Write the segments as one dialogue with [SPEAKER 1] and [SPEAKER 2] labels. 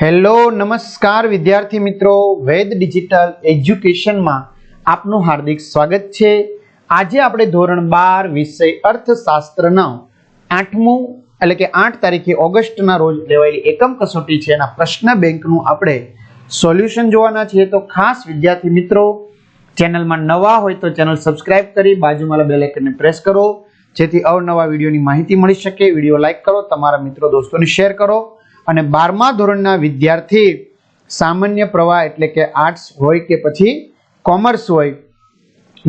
[SPEAKER 1] Hello નમસ્કાર વિદ્યાર્થી મિત્રો, વેદ ડિજિટલ એજ્યુકેશનમાં આપનું હાર્દિક સ્વાગત છે। આજે આપણે ધોરણ 12 વિષય અર્થશાસ્ત્રના 8મું એટલે કે 8 તારીખે ઓગસ્ટના રોજ લેવાયેલી એકમ કસોટી છે એના પ્રશ્ન બેંકનું આપણે સોલ્યુશન જોવાના છીએ। તો ખાસ વિદ્યાર્થી મિત્રો ચેનલમાં નવા હોય તો ચેનલ સબસ્ક્રાઇબ કરી બાજુમાં બેલ આઇકનને પ્રેસ કરો જેથી અવનવા વિડીયોની માહિતી મળી શકે। વિડીયો લાઈક કરો, તમારા મિત્રો દોસ્તોને શેર કરો અને 12મા ધોરણના વિદ્યાર્થી સામાન્ય પ્રવાહ એટલે કે આર્ટ્સ હોય કે પછી કોમર્સ હોય,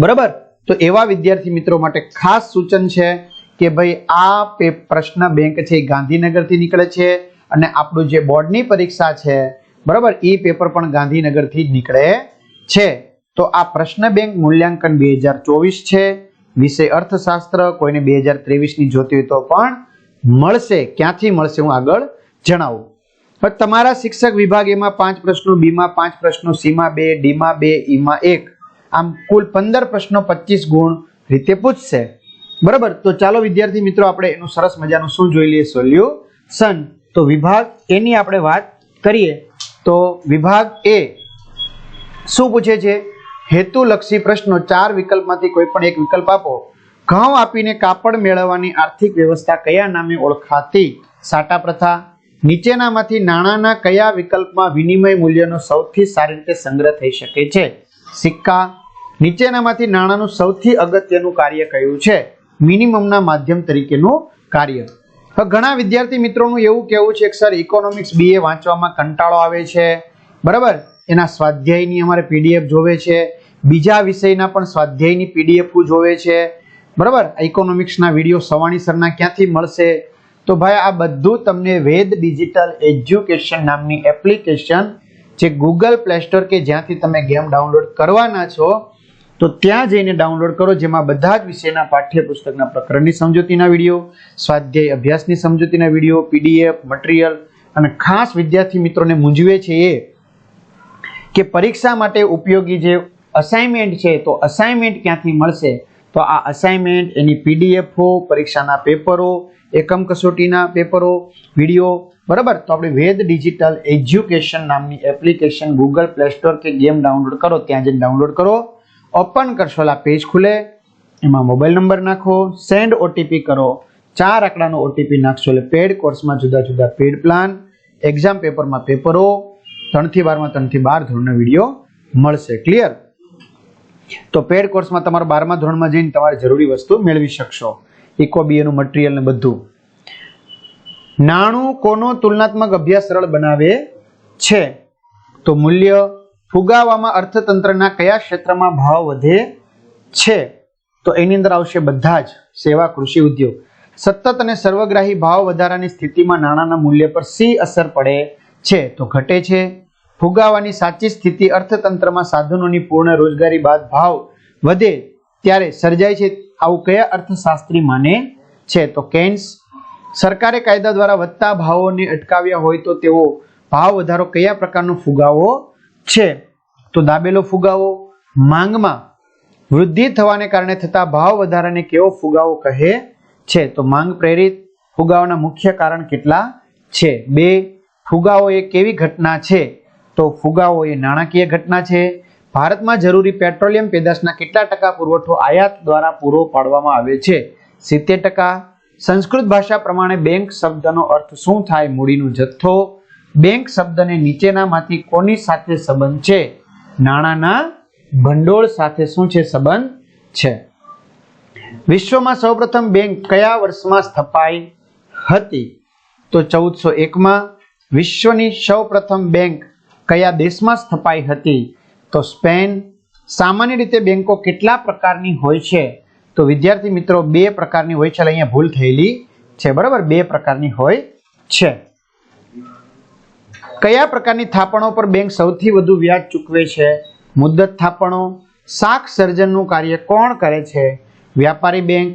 [SPEAKER 1] બરાબર, તો એવા વિદ્યાર્થી મિત્રો માટે ખાસ સૂચન છે કે ભાઈ આ પ્રશ્ન બેંક છે એ ગાંધીનગરથી નીકળે છે અને આપણું જે બોર્ડની પરીક્ષા છે, બરાબર, એ પેપર પણ ગાંધીનગરથી જ નીકળે છે। તો આ પ્રશ્ન બેંક મૂલ્યાંકન 2024 છે, વિષય અર્થશાસ્ત્ર। કોઈને 2023 ની જોતી હોય તો પણ મળશે। ક્યાંથી મળશે હું આગળ જણાવું। હવે તમારા શિક્ષક વિભાગ એમાં 5 પ્રશ્નો, બી માં 5 પ્રશ્નો, સી માં 2, ડી માં 2, ઈ માં 1, આમ કુલ 15 પ્રશ્નો 25 ગુણ રીતે પૂછશે, બરાબર। તો ચાલો વિદ્યાર્થી મિત્રો આપણે એનું સરસ મજાનું શું જોઈ લઈએ, સોલ્યુશન। તો વિભાગ એ ની આપણે વાત કરીએ તો વિભાગ એ શું પૂછે છે? હેતુલક્ષી પ્રશ્નો। 4 વિકલ્પમાંથી કોઈ પણ એક વિકલ્પ આપો। ઘઉં આપીને કાપડ મેળવવાની આર્થિક વ્યવસ્થા કયા નામે ઓળખાતી? સાટા પ્રથા। નીચેનામાંથી નાણાંના કયા વિકલ્પમાં વિનિમય મૂલ્યનો સૌથી સારી રીતે સંગ્રહ થઈ શકે છે? સિક્કા। નીચેનામાંથી નાણાંનું સૌથી અગત્યનું કાર્ય કયું છે? મિનિમમના માધ્યમ તરીકેનું કાર્ય। હવે ઘણા વિદ્યાર્થી મિત્રોનું એવું કહેવું છે કે સર ઇકોનોમિક્સ બીએ વાંચવામાં કંટાળો આવે છે, બરાબર, એના સ્વાધ્યાયની અમારે પીડીએફ જોવે છે, બીજા વિષયના પણ સ્વાધ્યાયની પીડીએફ જોવે છે, બરાબર। ઇકોનોમિક્સના વિડીયો સવાણી સરના ક્યાંથી મળશે? તો ભાઈ આ બધું તમને વેદ ડિજિટલ એજ્યુકેશન નામની એપ્લિકેશન જે ગૂગલ પ્લે સ્ટોર કે જ્યાંથી તમે ગેમ ડાઉનલોડ કરવાના છો તો ત્યાં જઈને ડાઉનલોડ કરો, જેમાં બધા જ વિષયના પાઠ્યપુસ્તકના પ્રકરણની સમજૂતીના વિડીયો, સ્વાધ્યાય અભ્યાસની સમજૂતીના વિડીયો, પીડીએફ મટીરીયલ, અને ખાસ વિદ્યાર્થી મિત્રોને મૂંઝવે છે એ કે પરીક્ષા માટે ઉપયોગી જે અસાઇનમેન્ટ છે તો અસાઇનમેન્ટ ક્યાંથી મળશે? તો આ અસાઇનમેન્ટ, એની પીડીએફો, પરીક્ષાના પેપરો, એકમ કસોટીના પેપરો, વિડીયો, બરાબર, તો આપણે વેદ ડિજિટલ એજ્યુકેશન નામની એપ્લિકેશન ગૂગલ પ્લે સ્ટોર કે ગેમ ડાઉનલોડ કરો, ત્યાં જઈને ડાઉનલોડ કરો, ઓપન કરશો આ પેજ ખુલે, એમાં મોબાઈલ નંબર નાખો, સેન્ડ ઓટીપી કરો, 4 આંકડાનો ઓટીપી નાખશો એટલે પેડ કોર્સમાં જુદા જુદા પેડ પ્લાન, એક્ઝામ પેપરમાં પેપરો, 3 થી 12 માં 3 થી 12 ધોરણના વિડીયો મળશે। ક્લિયર? તો પેડ કોર્સમાં તમારે 12મા ધોરણમાં જઈને તમારે જરૂરી વસ્તુ મેળવી શકશો, ઇકો બીએ નું મટીરીયલ ને બધું। નાણું કોનો તુલનાત્મક અભ્યાસ સરળ બનાવે છે? તો મૂલ્ય। ફુગાવામાં અર્થતંત્રના કયા ક્ષેત્રમાં ભાવ વધે છે? તો એની અંદર આવશે બધા જ, સેવા, કૃષિ, ઉદ્યોગ। સતત અને સર્વગ્રાહી ભાવ વધારાની સ્થિતિમાં નાણાંના મૂલ્ય પર શી અસર પડે છે? તો ઘટે છે। ફુગાવાની સાચી સ્થિતિ અર્થતંત્રમાં સાધનોની પૂર્ણ રોજગારી બાદ ભાવ વધે ત્યારે સર્જાય છે, આવું કયા અર્થશાસ્ત્રી માને છે? તો કેન્સ। સરકારે કાયદા દ્વારા વધતા ભાવોને અટકાવ્યા હોય તો તેવો ભાવ વધારો કયા પ્રકારનો ફુગાવો છે? તો દાબેલો ફુગાવો। માંગમાં વૃદ્ધિ થવાને કારણે થતા ભાવ વધારાને કેવો ફુગાવો કહે છે? તો માંગ પ્રેરિત। ફુગાવાના મુખ્ય કારણ કેટલા છે? 2। ફુગાવો એ કેવી ઘટના છે? તો ફુગાવો એ નાણાકીય ઘટના છે। ભારતમાં જરૂરી પેટ્રોલિયમ પેદાશના કેટલા ટકા પુરવઠો આયાત દ્વારા પૂરો પાડવામાં આવે છે? 70%। સંસ્કૃત ભાષા પ્રમાણે બેંક શબ્દનો અર્થ શું થાય? મૂડીનો જથ્થો। બેંક શબ્દને નીચેનામાંથી કોની સાથે સંબંધ છે? નાણાંના ભંડોળ સાથે શું છે? સંબંધ છે। વિશ્વમાં સૌપ્રથમ બેંક કયા વર્ષમાં સ્થપાઈ હતી? તો 1401માં। વિશ્વની સૌપ્રથમ બેંક કયા દેશમાં સ્થપાઈ હતી? તો સ્પેન। સામાન્ય રીતે બેંકો કેટલા પ્રકારની હોય છે? તો વિદ્યાર્થી મિત્રો 2 પ્રકારની હોય છે, અહીંયા ભૂલ થયેલી છે, બરાબર, 2 પ્રકારની હોય છે। કયા પ્રકારની થાપણો પર બેંક સૌથી વધુ વ્યાજ ચૂકવે છે? મુદ્દત થાપણો। શાક સર્જનનું કાર્ય કોણ કરે છે? વ્યાપારી બેંક।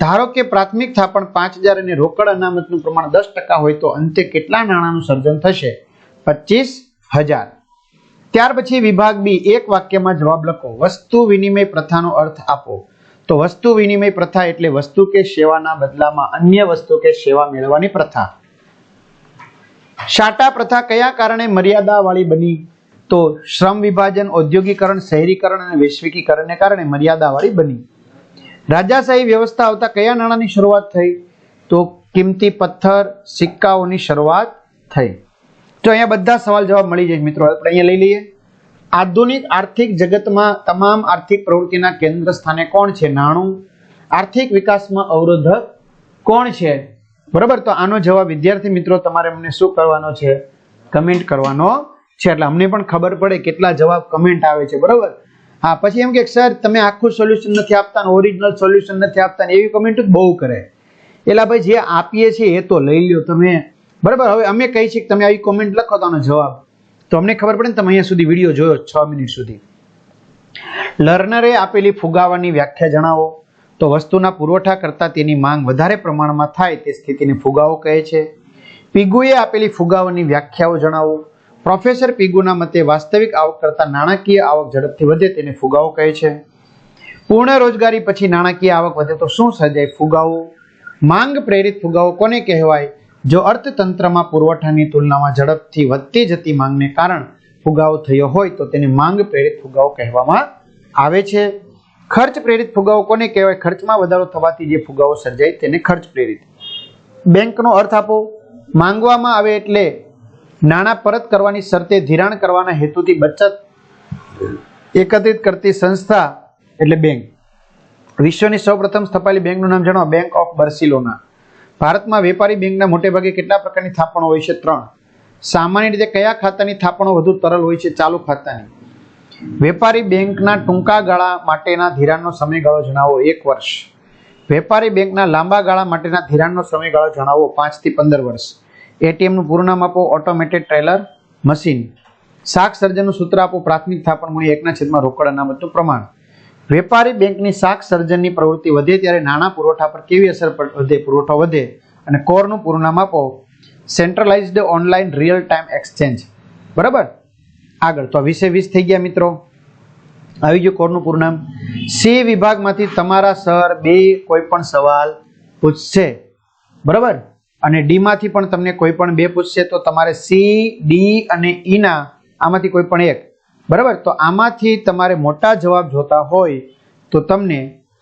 [SPEAKER 1] ધારો કે પ્રાથમિક થાપણ 5000 અને રોકડ અનામતનું પ્રમાણ 10% હોય તો અંતે કેટલા નાણાંનું સર્જન થશે? 25000। ત્યાર પછી વિભાગ બી, એક વાક્યમાં જવાબ લખો। વસ્તુ વિનિમય પ્રથાનો અર્થ આપો। તો વસ્તુ વિનિમય પ્રથા એટલે વસ્તુ કે સેવાના બદલામાં અન્ય વસ્તુ કે સેવા મેળવવાની પ્રથા। સાટા પ્રથા કયા કારણે મર્યાદાવાળી બની? તો શ્રમ વિભાજન, ઔદ્યોગિકરણ, શહેરીકરણ અને વૈશ્વિકીકરણને કારણે મર્યાદાવાળી બની. રાજાશાહી વ્યવસ્થા આવતા કયા નાણાંની શરૂઆત થઈ? તો કિંમતી પથ્થર, સિક્કાઓની શરૂઆત થઈ. તો અહીંયા બધા સવાલ જવાબ મળી જાય મિત્રો. આપણે અહીંયા લઈ લઈએ. આધુનિક આર્થિક જગતમાં તમામ આર્થિક પ્રવૃત્તિના કેન્દ્ર સ્થાને કોણ છે? નાણું. આર્થિક વિકાસમાં અવરોધક કોણ છે? બરાબર. તો આનો જવાબ વિદ્યાર્થી મિત્રો તમારે અમને શું કરવાનો છે? કમેન્ટ કરવાનો છે. એટલે અમને પણ ખબર પડે કેટલા જવાબ કમેન્ટ આવે છે. બરાબર. હા, પછી એમ કે સર તમે આખું સોલ્યુશન નથી આપતા, ઓરિજિનલ સોલ્યુશન નથી આપતા, એવી કમેન્ટ બહુ કરે. એટલે ભાઈ જે આપીએ છીએ એ તો લઈ લ્યો તમે. બરાબર. હવે અમે કહી છીએ કે તમે આવી કોમેન્ટ લખો તો આનો જવાબ, તો અમને ખબર પડે ને તમે અહીંયા સુધી વિડીયો જોયો 6 મિનિટ સુધી. લર્નરે આપેલી ફુગાવાની વ્યાખ્યા જણાવો. તો વસ્તુના પુરવઠા કરતાં તેની માંગ વધારે પ્રમાણમાં થાય તે સ્થિતિને ફુગાવો કહે છે. પીગુએ આપેલી ફુગાવાની વ્યાખ્યાઓ જણાવો. પ્રોફેસર પીગુના મતે વાસ્તવિક આવક કરતાં નાણાકીય આવક ઝડપથી વધે તેને ફુગાવો કહે છે. પૂર્ણ રોજગારી પછી નાણાકીય આવક વધે તો શું સર્જાય? ફુગાવો. માંગ પ્રેરિત ફુગાવો કોને કહેવાય? જો અર્થતંત્રમાં પુરવઠાની તુલનામાં ઝડપથી વધતી જતી માંગને કારણ ફુગાવો થયો હોય તો તેને માંગ પ્રેરિત ફુગાવો કહેવામાં આવે છે. ખર્ચ પ્રેરિત ફુગાવો કોને કહેવાય? ખર્ચમાં વધારો થવાથી જે ફુગાવો સર્જાય તેને ખર્ચ પ્રેરિત. બેંકનો અર્થ આપો. માંગવામાં આવે એટલે નાણાં પરત કરવાની શરતે ધિરાણ કરવાના હેતુથી બચત એકત્રિત કરતી સંસ્થા એટલે બેંક. વિશ્વની સૌપ્રથમ સ્થપાયેલી બેંકનું નામ જણાવો. Bank of Barcelona. ભારતમાં વેપારી બેંકના મોટે ભાગે કેટલા પ્રકારની થાપણો હોય છે? 3. સામાન્ય રીતે કયા ખાતાની થાપણો વધુ તરલ હોય છે? ચાલુ ખાતાની. વેપારી બેંકના ટૂંકા ગાળા માટેના ધિરાણનો સમયગાળો જણાવો. 1 વર્ષ. વેપારી બેંકના લાંબા ગાળા માટેના ધિરાણનો સમયગાળો જણાવો. 5 થી 15 વર્ષ. એટીએમનું પૂરું નામ આપો. Automated teller machine. શાક સર્જનનું સૂત્ર આપો. પ્રાથમિક થાપણ મૂડી 1/માં રોકડ અનામતનું પ્રમાણ. વેપારી બેંકની શાક સર્જનની પ્રવૃત્તિ વધે ત્યારે નાણાં પુરવઠા પર કેવી અસર વધે? પુરવઠો વધે. અને કોરનું પૂરું નામ આપો. Centralised online real time exchange. બરાબર. આગળ તો 20 થઈ ગયા મિત્રો. આવી ગયું કોરનું પૂરું નામ. સી વિભાગમાંથી તમારા સર 2 કોઈ પણ સવાલ પૂછશે. બરાબર. અને ડી માંથી પણ તમને કોઈ પણ 2 પૂછશે. તો તમારે સી, ડી અને ઈ ના આમાંથી કોઈ પણ એક. બરાબર. તો આમાંથી તમારે મોટા જવાબ જોતા હોય તો તમને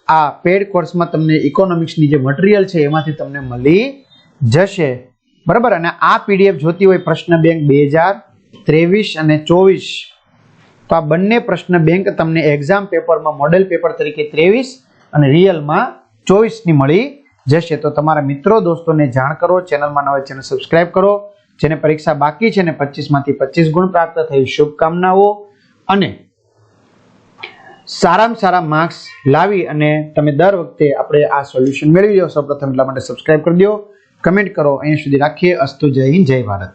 [SPEAKER 1] આ પેડ કોર્સમાં તમને ઇકોનોમિક્સની જે મટીરિયલ છે એમાંથી તમને મળી જશે. બરાબર. અને આ પીડીએફ જોતી હોય પ્રશ્ન બેંક 2023 અને 24, તો આ બંને પ્રશ્ન બેંક તમને એક્ઝામ પેપરમાં મોડેલ પેપર તરીકે 23 અને રિયલમાં 24 ની મળી જશે. તો તમારા મિત્રો દોસ્તોને જાણ કરો. ચેનલમાં નવા ચેનલ સબસ્ક્રાઇબ કરો. જેને પરીક્ષા બાકી છે ને 25 માંથી 25 ગુણ પ્રાપ્ત થઈ શુભકામનાઓ. અને સારામાં સારા માર્ક્સ લાવી અને તમે દર વખતે આપણે આ સોલ્યુશન મેળવી લો. સૌપ્રથમ એટલા માટે સબસ્ક્રાઇબ કરી દો, કમેન્ટ કરો. અહીંયા સુધી રાખીએ. અસ્તુ. જય હિન્દ, જય ભારત.